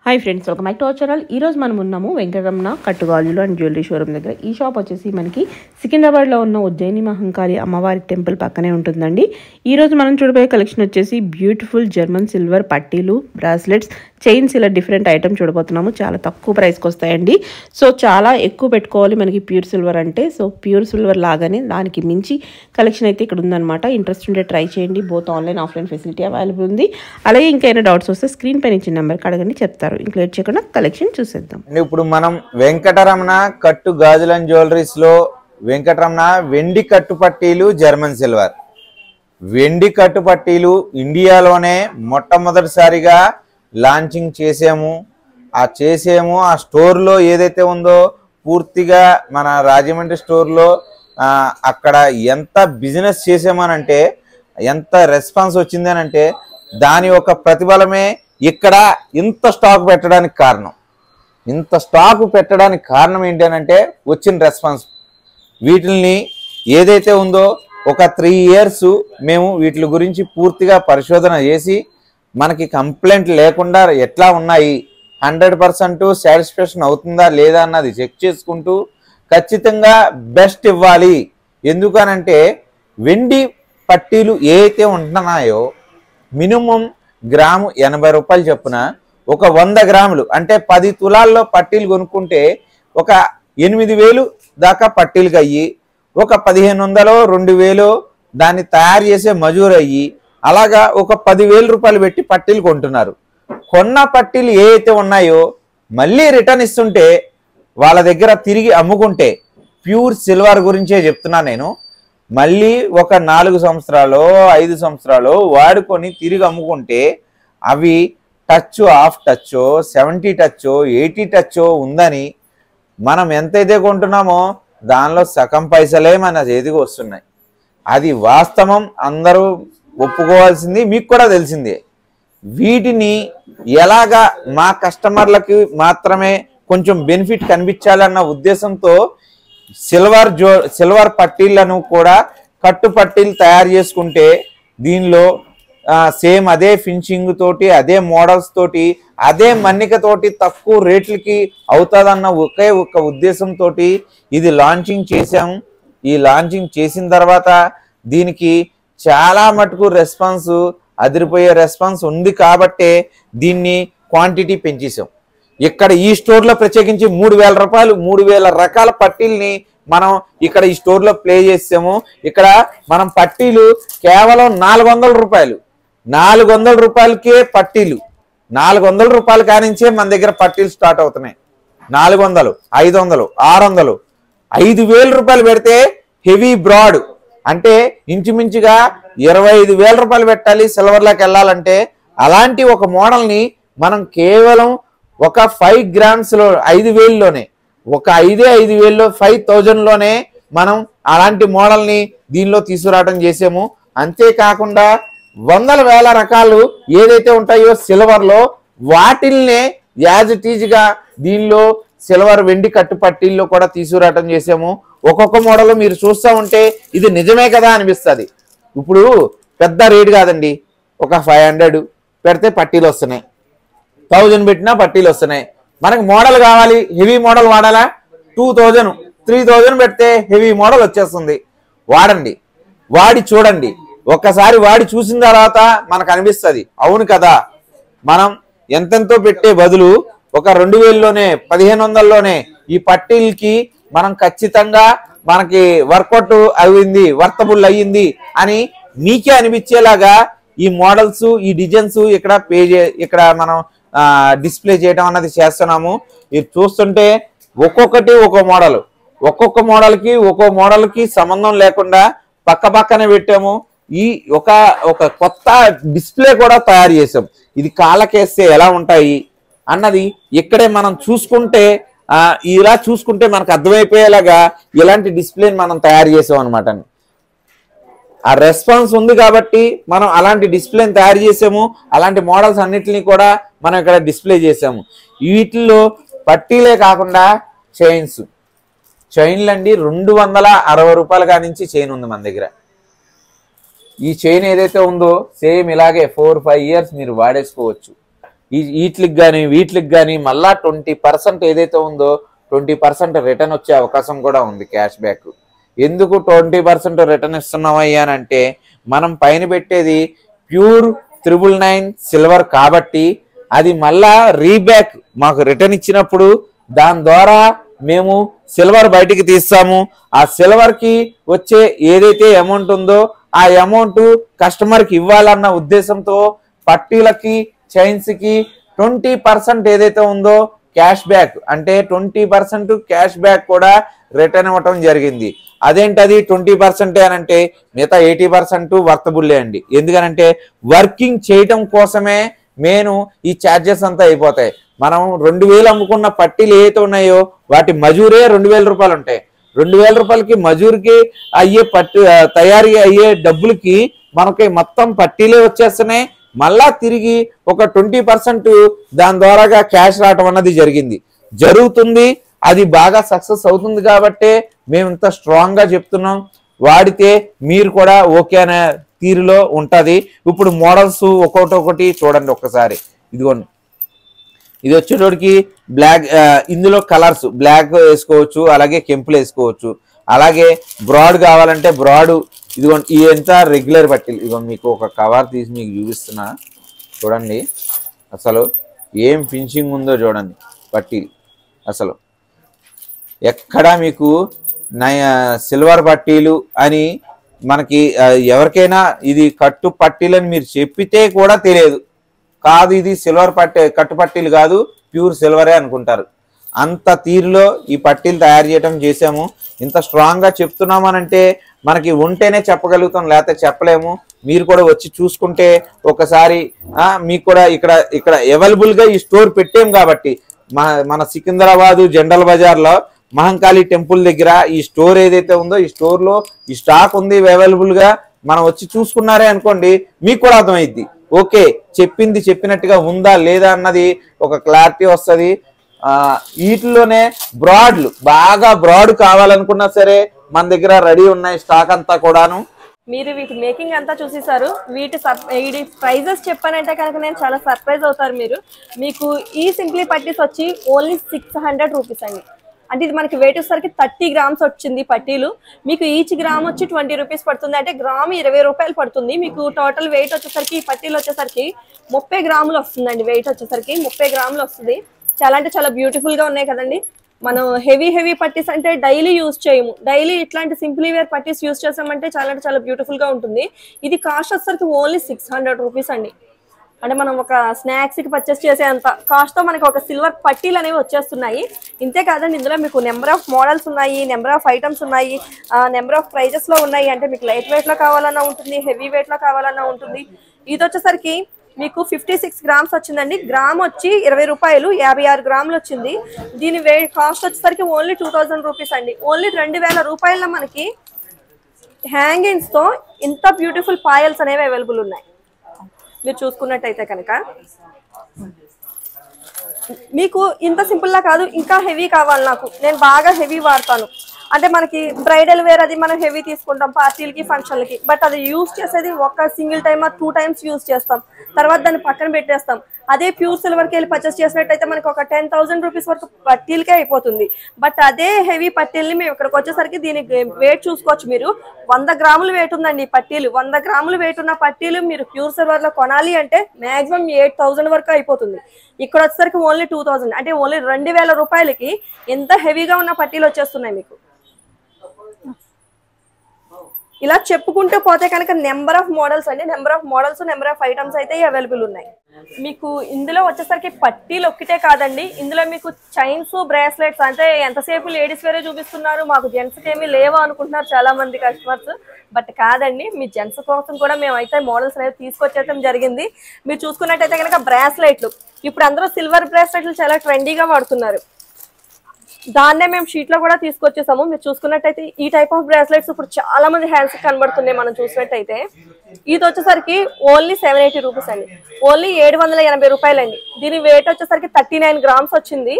Hi friends, welcome back to our channel. ఈ రోజు మనం ఉన్నాము వెంకటరమణ కట్టుగాజులు అండ్ జ్యువెలరీ షోరూమ్ దగ్గర. ఈ షాప్ వచ్చేసి మనకి సికింద్రాబాద్లో ఉన్న ఉజ్జయిని మహంకాళి అమ్మవారి టెంపుల్ పక్కనే ఉంటుందండి. ఈ రోజు మనం చూడబోయే కలెక్షన్ వచ్చేసి బ్యూటిఫుల్ జర్మన్ సిల్వర్ పట్టీలు, బ్రాస్లెట్స్, చైన్స్, ఇలా డిఫరెంట్ ఐటమ్ చూడబోతున్నాము. చాలా తక్కువ ప్రైస్కి వస్తాయండి. సో చాలా ఎక్కువ పెట్టుకోవాలి మనకి ప్యూర్ సిల్వర్ అంటే. సో ప్యూర్ సిల్వర్ లాగానే దానికి మించి కలెక్షన్ అయితే ఇక్కడ ఉందన్నమాట. ఇంట్రెస్ట్ ఉంటే ట్రై చేయండి. Both online offline facility available ఉంది. అలాగే ఇంకైనా డౌట్స్ వస్తే స్క్రీన్ పైన ఇచ్చిన నెంబర్కి అడగండి, చెప్తారు. ఇంక్లూడ్ చేయకుండా కలెక్షన్ చూసేద్దాం. ఇప్పుడు మనం వెంకటరమణ కట్టు గాజులు అండ్ జ్యువెలరీస్ లో వెంకటరమణ వెండి కట్టు పట్టీలు, జర్మన్ సిల్వర్ వెండి కట్టు పట్టీలు ఇండియాలోనే మొట్టమొదటిసారిగా లాంచింగ్ చేసాము. ఆ స్టోర్లో ఏదైతే ఉందో పూర్తిగా మన రాజమండ్రి స్టోర్లో అక్కడ ఎంత బిజినెస్ చేసామనంటే, ఎంత రెస్పాన్స్ వచ్చిందనంటే, దాని యొక్క ప్రతిఫలమే ఇక్కడ ఇంత స్టాక్ పెట్టడానికి కారణం. ఏంటి అనంటే వచ్చిన రెస్పాన్స్. వీటిని ఏదైతే ఉందో ఒక 3 years మేము వీటి గురించి పూర్తిగా పరిశోధన చేసి మనకి కంప్లైంట్ లేకుండా ఎట్లా ఉన్నాయి, 100% సాటిస్ఫాక్షన్ అవుతుందా లేదా అన్నది చెక్ చేసుకుంటూ ఖచ్చితంగా బెస్ట్ ఇవ్వాలి. ఎందుకనంటే వెండి పట్టీలు ఏవైతే ఉంటున్నాయో మినిమం గ్రాము 80 రూపాయలు చొప్పున ఒక 100 గ్రాములు అంటే 10 తులాల్లో పట్టీలు కొనుక్కుంటే ఒక 8,000 దాకా పట్టీలకు అయ్యి, ఒక 1,500 2,000 దాన్ని తయారు చేసే మజూరు అయ్యి, అలాగా ఒక 10,000 రూపాయలు పెట్టి పట్టీలు కొంటున్నారు. కొన్న పట్టీలు ఏవైతే ఉన్నాయో మళ్ళీ రిటర్న్ ఇస్తుంటే వాళ్ళ దగ్గర తిరిగి అమ్ముకుంటే, ప్యూర్ సిల్వర్ గురించే చెప్తున్నా నేను, మళ్ళీ ఒక 4 సంవత్సరాలు 5 సంవత్సరాలు వాడుకొని తిరిగి అమ్ముకుంటే అవి touch of touch 70 touch 80 touch ఉందని మనం ఎంతైతే కొంటున్నామో దానిలో సగం పైసలే మన చేతికి వస్తున్నాయి. అది వాస్తవం, అందరూ ఒప్పుకోవాల్సింది, మీకు కూడా తెలిసిందే. వీటిని ఎలాగా మా కస్టమర్లకి మాత్రమే కొంచెం బెనిఫిట్ కనిపించాలన్న ఉద్దేశంతో సిల్వర్ పట్టీలను కూడా కట్టు పట్టీలు తయారు చేసుకుంటే దీనిలో సేమ్ అదే ఫినిషింగ్ తోటి, అదే మోడల్స్ తోటి, అదే మన్నిక తోటి తక్కువ రేట్లకి అవుతుందన్న ఒకే ఒక ఉద్దేశంతో ఇది లాంచింగ్ చేసాం. ఈ లాంచింగ్ చేసిన తర్వాత దీనికి చాలా మటుకు రెస్పాన్స్, అదిరిపోయే రెస్పాన్స్ ఉంది కాబట్టే దీన్ని క్వాంటిటీ పెంచేసాం. ఇక్కడ ఈ స్టోర్లో ప్రత్యేకించి 3,000 రూపాయలు 3,000 రకాల పట్టీల్ని మనం ఇక్కడ ఈ స్టోర్లో ప్లే చేసాము. ఇక్కడ మనం పట్టీలు కేవలం 400 రూపాయలు 400 రూపాయలకే పట్టీలు, 400 రూపాయల కానించే మన దగ్గర పట్టీలు స్టార్ట్ అవుతున్నాయి. 400 500 600 5,000 రూపాయలు పెడితే హెవీ బ్రాడ్ అంటే ఇంచుమించుగా 25,000 రూపాయలు పెట్టాలి సిల్వర్లోకి వెళ్ళాలంటే. అలాంటి ఒక మోడల్ని మనం కేవలం ఒక 5 గ్రామ్స్లో 5,000లోనే, ఒక 5,000లో 5,000లోనే మనం అలాంటి మోడల్ని దీనిలో తీసుకురావడం చేసాము. అంతేకాకుండా వందల వేల రకాలు ఏదైతే ఉంటాయో సిల్వర్లో వాటిల్నే యాజ్ ఇట్ ఈజ్గా దీనిలో సిల్వర్ వెండి కట్టుపట్టీల్లో కూడా తీసుకురావడం చేసాము. ఒక్కొక్క మోడల్ మీరు చూస్తూ ఉంటే ఇది నిజమే కదా అనిపిస్తుంది. ఇప్పుడు పెద్ద రేటు కాదండి, ఒక 500 పెడితే పట్టీలు వస్తున్నాయి, 1000 పెట్టినా పట్టీలు వస్తున్నాయి. మనకు మోడల్ కావాలి, హెవీ మోడల్ వాడాలా, 2,000 3,000 పెడితే హెవీ మోడల్ వచ్చేస్తుంది. వాడండి, వాడి చూడండి. ఒక్కసారి వాడి చూసిన తర్వాత మనకు అనిపిస్తుంది అవును కదా, మనం ఎంతెంతో పెట్టే బదులు ఒక 2,000లోనే 1,500లోనే ఈ పట్టీలకి మనం ఖచ్చితంగా మనకి వర్కౌట్ అయింది, వర్తబుల్ అయ్యింది అని మీకే అనిపించేలాగా ఈ మోడల్స్, ఈ డిజైన్స్ ఇక్కడ మనం డిస్ప్లే చేయడం అన్నది చేస్తున్నాము. ఇది చూస్తుంటే ఒక్కొక్కటి ఒక్కొక్క మోడల్కి సంబంధం లేకుండా పక్కనే పెట్టాము. ఈ ఒక కొత్త డిస్ప్లే కూడా తయారు చేసాం. ఇది కాళ్ళకేస్తే ఎలా ఉంటాయి అన్నది ఇక్కడే మనం చూసుకుంటే, ఇలా చూసుకుంటే మనకు అర్థమైపోయేలాగా ఇలాంటి డిస్ప్లేని మనం తయారు చేసాం అనమాట. ఆ రెస్పాన్స్ ఉంది కాబట్టి మనం అలాంటి డిస్ప్లేని తయారు చేసాము. అలాంటి మోడల్స్ అన్నిటిని కూడా మనం ఇక్కడ డిస్ప్లే చేసాము. వీటిల్లో పట్టీలే కాకుండా చైన్లు అండి 260 రూపాయల కానించి చైన్ ఉంది మన దగ్గర. ఈ చైన్ ఏదైతే ఉందో సేమ్ ఇలాగే 4-5 years మీరు వాడేసుకోవచ్చు. వీటికి కానీ వీటికి కానీ మళ్ళా 20% ఏదైతే ఉందో 20% రిటర్న్ వచ్చే అవకాశం కూడా ఉంది క్యాష్ బ్యాక్. ఎందుకు 20% రిటర్న్ ఇస్తున్నామయ్యా అని అంటే మనం పైన పెట్టేది ప్యూర్ 999 సిల్వర్ కాబట్టి అది మళ్ళా రీబ్యాక్ మాకు రిటర్న్ ఇచ్చినప్పుడు దాని ద్వారా మేము సిల్వర్ బయటికి తీస్తాము. ఆ సిల్వర్కి వచ్చే ఏదైతే అమౌంట్ ఉందో ఆ అమౌంట్ కస్టమర్కి ఇవ్వాలన్న ఉద్దేశంతో పట్టీలకి చైన్స్కి 20% ఏదైతే ఉందో క్యాష్ బ్యాక్ అంటే 20% క్యాష్ బ్యాక్ కూడా రిటర్న్ ఇవ్వటం జరిగింది. అదేంటది 20% అని అంటే మిగతా 80% వర్తబుల్లే అండి. ఎందుకనంటే వర్కింగ్ చేయటం కోసమే మెయిన్ ఈ ఛార్జెస్ అంతా అయిపోతాయి. మనం 2000 అమ్ముకున్న పట్టీలు ఏవైతే ఉన్నాయో వాటి మజూరే 2000 రూపాయలు ఉంటాయి. 2000 రూపాయలకి మజూర్కి అయ్యే తయారీ అయ్యే డబ్బులకి మనకి మొత్తం పట్టీలే వచ్చేస్తున్నాయి. మళ్ళా తిరిగి ఒక 20% దాని ద్వారాగా క్యాష్ రావటం అన్నది జరుగుతుంది. అది బాగా సక్సెస్ అవుతుంది కాబట్టే మేము ఇంత స్ట్రాంగ్ గా చెప్తున్నాం. వాడితే మీరు కూడా ఓకే అనే తీరులో ఉంటది. ఇప్పుడు మోడల్స్ ఒక్కొక్కటి చూడండి ఒక్కసారి. ఇదిగోండి, ఇది వచ్చేటోడికి బ్లాక్, ఇందులో కలర్స్ బ్లాక్ వేసుకోవచ్చు, అలాగే కెంపులు వేసుకోవచ్చు, అలాగే బ్రాడ్ కావాలంటే బ్రాడ్. ఇదిగోండి, ఈ ఎంత రెగ్యులర్ పట్టీలు. ఇదిగోండి మీకు ఒక కవర్ తీసి మీకు చూపిస్తున్నా చూడండి. అసలు ఏం ఫినిషింగ్ ఉందో చూడండి పట్టీలు. అసలు ఎక్కడా మీకు సిల్వర్ పట్టీలు అని మనకి ఎవరికైనా ఇది కట్టు పట్టీలని మీరు చెప్పితే కూడా తెలియదు. కాదు ఇది సిల్వర్ కట్టు పట్టీలు కాదు, ప్యూర్ సిల్వరే అనుకుంటారు. అంత తీరులో ఈ పట్టీలు తయారు చేయటం చేసాము. ఇంత స్ట్రాంగ్ గా చెప్తున్నామనంటే మనకి ఉంటేనే చెప్పగలుగుతాం, లేకపోతే చెప్పలేము. మీరు కూడా వచ్చి చూసుకుంటే ఒకసారి మీకు కూడా ఇక్కడ అవైలబుల్ గా ఈ స్టోర్ పెట్టాం కాబట్టి మన సికింద్రాబాద్ జనరల్ బజార్ లో మహంకాళి టెంపుల్ దగ్గర ఈ స్టోర్ ఏదైతే ఉందో ఈ స్టోర్ లో ఈ స్టాక్ ఉంది అవైలబుల్ గా. మనం వచ్చి చూసుకున్నారే అనుకోండి మీకు కూడా అర్థమైద్ది. ఓకే చెప్పింది చెప్పినట్టుగా ఉందా లేదా అన్నది ఒక క్లారిటీ వస్తుంది. వీటిలోనే బ్రాడ్లు బాగా బ్రాడ్ కావాలనుకున్నా సరే మన దగ్గర రెడీ ఉన్నాయి స్టాక్ అంతా కూడాను. మీరు వీటి మేకింగ్ అంతా చూసేసారు. వీటి ప్రైజెస్ చెప్పానంటే కనుక నేను చాలా సర్ప్రైజ్ అవుతారు మీరు. మీకు ఈ సింప్లీ పట్టీస్ వచ్చి ఓన్లీ 600 రూపీస్ అండి. అంటే ఇది మనకి వెయిట్ వచ్చేసరికి 30 గ్రామ్స్ వచ్చింది పట్టీలు. మీకు ఈచ్ గ్రామ్ వచ్చి 20 రూపీస్ పడుతుంది. అంటే గ్రామ్ 20 రూపాయలు పడుతుంది. మీకు టోటల్ వెయిట్ వచ్చేసరికి ఈ పట్టీలు వచ్చేసరికి 30 గ్రాములు వస్తుందండి. వెయిట్ వచ్చేసరికి 30 గ్రాములు వస్తుంది. చాలా అంటే చాలా బ్యూటిఫుల్ గా ఉన్నాయి కదండి. మనం హెవీ పట్టీస్ అంటే డైలీ యూజ్ చేయము. డైలీ ఇట్లాంటి సింప్లీ వేర్ పట్టీస్ యూజ్ చేసామంటే చాలా అంటే చాలా బ్యూటిఫుల్ గా ఉంటుంది. ఇది కాస్ట్ వచ్చేసరికి ఓన్లీ 600 రూపీస్ అండి. అంటే మనం ఒక స్నాక్స్ కి పర్చేస్ చేసే అంత కాస్ట్ తో మనకి ఒక సిల్వర్ పట్టీలు అనేవి వచ్చేస్తున్నాయి. ఇంతే కాదండి, ఇందులో మీకు నెంబర్ ఆఫ్ మోడల్స్ ఉన్నాయి, నెంబర్ ఆఫ్ ఐటమ్స్ ఉన్నాయి, నెంబర్ ఆఫ్ ప్రైజెస్ లో ఉన్నాయి. అంటే మీకు లైట్ వెయిట్ లో కావాలన్నా ఉంటుంది, హెవీ వెయిట్ లో కావాలన్నా ఉంటుంది. ఇది వచ్చేసరికి మీకు 56 గ్రామ్స్ వచ్చిందండి. గ్రామ్ వచ్చి 20 రూపాయలు, 56 గ్రాములు వచ్చింది. దీని కాస్ట్ వచ్చేసరికి ఓన్లీ 2000 రూపీస్ అండి. ఓన్లీ 2000 రూపాయల మనకి హ్యాంగింగ్స్ తో ఇంత బ్యూటిఫుల్ పాయల్స్ అనేవి అవైలబుల్ ఉన్నాయి. మీరు చూసుకున్నట్టయితే కనుక మీకు ఇంత సింపుల్ లా కాదు, ఇంకా హెవీ కావాలి నాకు, నేను బాగా హెవీ వాడతాను అంటే మనకి బ్రైడల్ వేర్ అది మనం హెవీ తీసుకుంటాం పార్టీలకి ఫంక్షన్లకి. బట్ అది యూజ్ చేసేది ఒక సింగిల్ టైమ్ 2 టైమ్స్ యూజ్ చేస్తాం, తర్వాత దాన్ని పక్కన పెట్టేస్తాం. అదే ప్యూర్ సిల్వర్కి వెళ్ళి పర్చేస్ చేసినట్టయితే మనకి ఒక 10,000 రూపీస్ వరకు పట్టీలకే అయిపోతుంది. బట్ అదే హెవీ పట్టీల్ని మేము ఇక్కడికి వచ్చేసరికి దీనికి వెయిట్ చూసుకోవచ్చు. మీరు 100 గ్రాములు వెయిట్ ఉందండి ఈ పట్టీలు. 100 గ్రాములు వెయిట్ ఉన్న పట్టీలు మీరు ప్యూర్ సిల్వర్ లో కొనాలి అంటే మాక్సిమం 8,000 వరకు అయిపోతుంది. ఇక్కడ వచ్చేసరికి ఓన్లీ 2,000 అంటే ఓన్లీ 2,000 రూపాయలకి ఎంత హెవీగా ఉన్న పట్టీలు వచ్చేస్తున్నాయి మీకు. ఇలా చెప్పుకుంటూ పోతే కనుక నెంబర్ ఆఫ్ మోడల్స్ అండి, number of models, number of items అయితే అవైలబుల్ ఉన్నాయి. మీకు ఇందులో వచ్చేసరికి పట్టీలు ఒక్కటే కాదండి, ఇందులో మీకు చైన్స్, బ్రేస్లెట్స్ అంటే ఎంతసేపు లేడీస్ వేరే చూపిస్తున్నారు, మాకు జెంట్స్కి ఏమీ లేవా అనుకుంటున్నారు చాలా మంది కస్టమర్స్. బట్ కాదండి, మీ జెంట్స్ కోసం కూడా మేమైతే మోడల్స్ అనేవి తీసుకొచ్చేయడం జరిగింది. మీరు చూసుకున్నట్టయితే కనుక బ్రేస్లెట్లు, ఇప్పుడు అందరూ సిల్వర్ బ్రేస్లెట్లు చాలా ట్రెండీగా వాడుతున్నారు. దాన్నే మేము షీట్ లో కూడా తీసుకొచ్చేసాము. మీరు చూసుకున్నట్టయితే ఈ టైప్ ఆఫ్ బ్రేస్లెట్స్ ఇప్పుడు చాలా మంది హ్యాండ్స్ కనబడుతున్నాయి. మనం చూసినట్టయితే ఇది వచ్చేసరికి ఓన్లీ 780 రూపీస్ అండి, ఓన్లీ 780 రూపాయలు అండి. దీని వెయిట్ వచ్చేసరికి 39 గ్రామ్స్ వచ్చింది,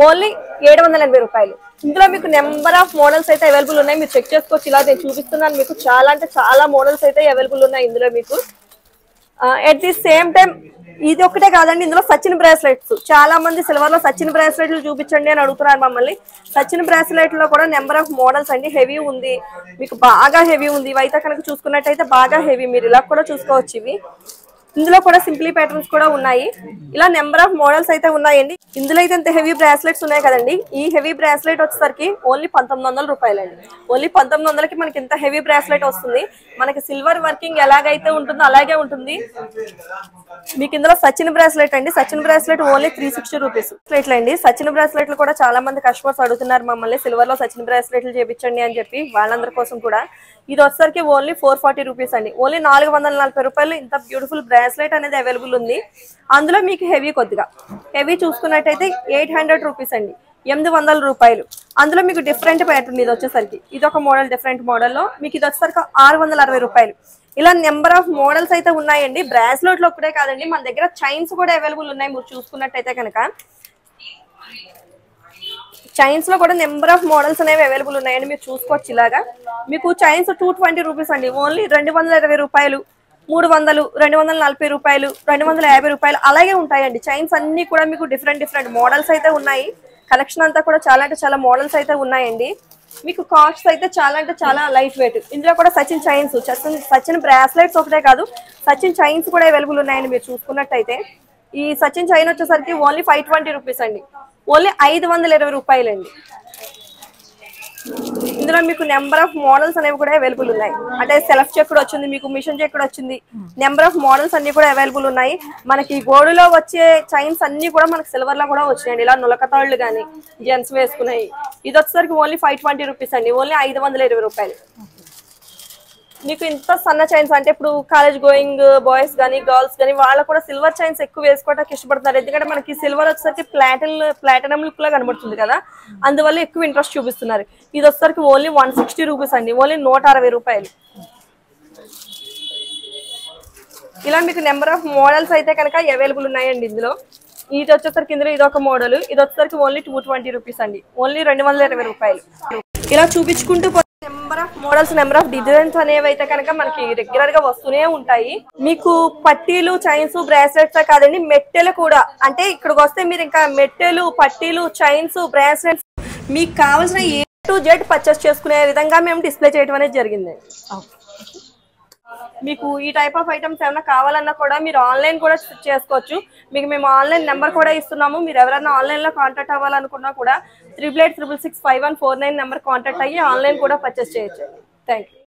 ఓన్లీ 780 రూపాయలు. ఇందులో మీకు నెంబర్ ఆఫ్ మోడల్స్ అయితే అవైలబుల్ ఉన్నాయి, మీరు చెక్ చేసుకోవచ్చు. ఇలా నేను చూపిస్తున్నాను మీకు చాలా అంటే చాలా మోడల్స్ అయితే అవైలబుల్ ఉన్నాయి ఇందులో మీకు. ఎట్ ది సేమ్ టైం ఇది ఒకటే కాదండి, ఇందులో సచిన్ బ్రాస్లెట్స్ చాలా మంది సిల్వర్ లో సచిన్ బ్రాస్లెట్లు చూపించండి అని అడుగుతున్నారు మమ్మల్ని. సచిన్ బ్రాస్లెట్ లో కూడా నెంబర్ ఆఫ్ మోడల్స్ అండి. హెవీ ఉంది, మీకు బాగా హెవీ ఉంది. ఇవైతే కనుక చూసుకున్నట్టయితే బాగా హెవీ, మీరు ఇలా కూడా చూసుకోవచ్చు. ఇవి ఇందులో కూడా సింప్లీ ప్యాటర్న్స్ కూడా ఉన్నాయి. ఇలా నెంబర్ ఆఫ్ మోడల్స్ అయితే ఉన్నాయండి. ఇందులో అయితే ఇంత హెవీ బ్రాస్లెట్స్ ఉన్నాయి కదండి. ఈ హెవీ బ్రాస్లెట్ వచ్చేసరికి ఓన్లీ 1900 రూపాయలండి. ఓన్లీ 1900కి మనకి ఇంత హెవీ బ్రాస్లెట్ వస్తుంది. మనకి సిల్వర్ వర్కింగ్ ఎలాగైతే ఉంటుందో అలాగే ఉంటుంది. మీకు ఇందులో సచిన్ బ్రాస్లెట్ అండి. సచిన్ బ్రాస్లెట్ ఓన్లీ 360 రూపీస్ అండి. సచిన్ బ్రాస్లెట్లు కూడా చాలా మంది కస్టమర్స్ అడుగుతున్నారు మమ్మల్ని సిల్వర్ లో సచిన్ బ్రాస్లెట్లు చేపించండి అని చెప్పి. వాళ్ళందరి కోసం కూడా ఇది వచ్చేసరికి ఓన్లీ 440 రూపీస్ అండి. ఓన్లీ 440 రూపాయలు ఇంత బ్యూటిఫుల్ బ్రాస్లెట్ అనేది అవైలబుల్ ఉంది. అందులో మీకు హెవీ కొద్దిగా హెవీ చూసుకున్నట్టయితే 800 రూపీస్ అండి, 800 రూపాయలు. అందులో మీకు డిఫరెంట్ ప్యాటర్న్ ఇది వచ్చేసరికి ఇది ఒక మోడల్, డిఫరెంట్ మోడల్లో మీకు ఇది వచ్చేసరికి 660 రూపాయలు. ఇలా నెంబర్ ఆఫ్ మోడల్స్ అయితే ఉన్నాయండి. బ్రాస్లెట్ లో ఒకటే కాదండి, మన దగ్గర చైన్స్ కూడా అవైలబుల్ ఉన్నాయి. మీరు చూసుకున్నట్టయితే కనుక చైన్స్ లో కూడా నెంబర్ ఆఫ్ మోడల్స్ అనేవి అవైలబుల్ ఉన్నాయండి. మీరు చూసుకోవచ్చు. ఇలాగా మీకు చైన్స్ 220 రూపీస్ అండి, ఓన్లీ 220 రూపాయలు, 300, 240 రూపాయలు, 250 రూపాయలు అలాగే ఉంటాయండి. చైన్స్ అన్ని కూడా మీకు డిఫరెంట్ మోడల్స్ అయితే ఉన్నాయి. కలెక్షన్ అంతా కూడా చాలా అంటే చాలా మోడల్స్ అయితే ఉన్నాయండి. మీకు కాస్ట్ అయితే చాలా అంటే చాలా లైట్ వెయిట్. ఇందులో కూడా సచిన్ చైన్స్, సచిన్ బ్రాస్లెట్స్ ఒకటే కాదు, సచిన్ చైన్స్ కూడా అవైలబుల్ ఉన్నాయండి. మీరు చూసుకున్నట్టయితే ఈ సచిన్ చైన్ వచ్చేసరికి ఓన్లీ 520 రూపీస్ అండి, ఓన్లీ 520 రూపాయలండి. ఇందులో మీకు నెంబర్ ఆఫ్ మోడల్స్ అనేవి కూడా అవైలబుల్ ఉన్నాయి. అంటే సెల్ఫ్ చెక్ కూడా వచ్చింది, మీకు మిషన్ చెక్ కూడా వచ్చింది. నెంబర్ ఆఫ్ మోడల్స్ అన్ని కూడా అవైలబుల్ ఉన్నాయి. మనకి గోల్డ్లో వచ్చే చైన్స్ అన్ని కూడా మనకి సిల్వర్ లో కూడా వచ్చినాయండి. ఇలా నులకతాళ్ళు కానీ జెంట్స్ వేసుకున్నాయి. ఇది వచ్చేసరికి ఓన్లీ 520 రూపీస్ అండి, ఓన్లీ 520 రూపాయలు. మీకు ఇంత సన్న చైన్స్ అంటే ఇప్పుడు కాలేజ్ గోయింగ్ బాయ్స్ కానీ గర్ల్స్ కానీ వాళ్ళు కూడా సిల్వర్ చైన్స్ ఎక్కువ వేసుకోవడానికి ఇష్టపడతారు. ఎందుకంటే మనకి సిల్వర్ వచ్చేసరికి ప్లాటినం లుక్ లా కనబడుతుంది కదా, అందువల్ల ఎక్కువ ఇంట్రెస్ట్ చూపిస్తున్నారు. ఇది వచ్చేసరికి ఓన్లీ 160 రూపీస్ అండి, ఓన్లీ 160 రూపాయలు. ఇలా మీకు నెంబర్ ఆఫ్ మోడల్స్ అయితే కనుక అవైలబుల్ ఉన్నాయండి. ఇందులో ఇది వచ్చేసరికి ఇందులో ఇది ఒక మోడల్, ఇది వచ్చేసరికి ఓన్లీ 220 రూపీస్ అండి, ఓన్లీ 220 రూపాయలు. ఇలా చూపించుకుంటూ number of models, number of designs అనేవి అయితే కనుక మనకి రెగ్యులర్ గా వస్తూనే ఉంటాయి. మీకు పట్టీలు, చైన్స్, బ్రాస్లెట్స్ కాదండి, మెట్టెలు కూడా. అంటే ఇక్కడికి వస్తే మీరు ఇంకా మెట్టెలు, పట్టీలు, చైన్స్, బ్రాస్లెట్స్ మీకు కావాల్సిన A to Z పర్చేస్ చేసుకునే విధంగా మేము డిస్ప్లే చేయడం అనేది జరిగింది. మీకు ఈ టైప్ ఆఫ్ ఐటమ్స్ ఏమైనా కావాలన్నా కూడా మీరు ఆన్లైన్ కూడా చేసుకోవచ్చు. మీకు మేము ఆన్లైన్ నెంబర్ కూడా ఇస్తున్నాము. మీరు ఎవరైనా ఆన్లైన్ లో కాంటాక్ట్ అవ్వాలనుకున్నా కూడా 88666514 నెంబర్ కాంటాక్ట్ అయ్యి ఆన్లైన్ కూడా పర్చేస్ చేయొచ్చు. Thank you.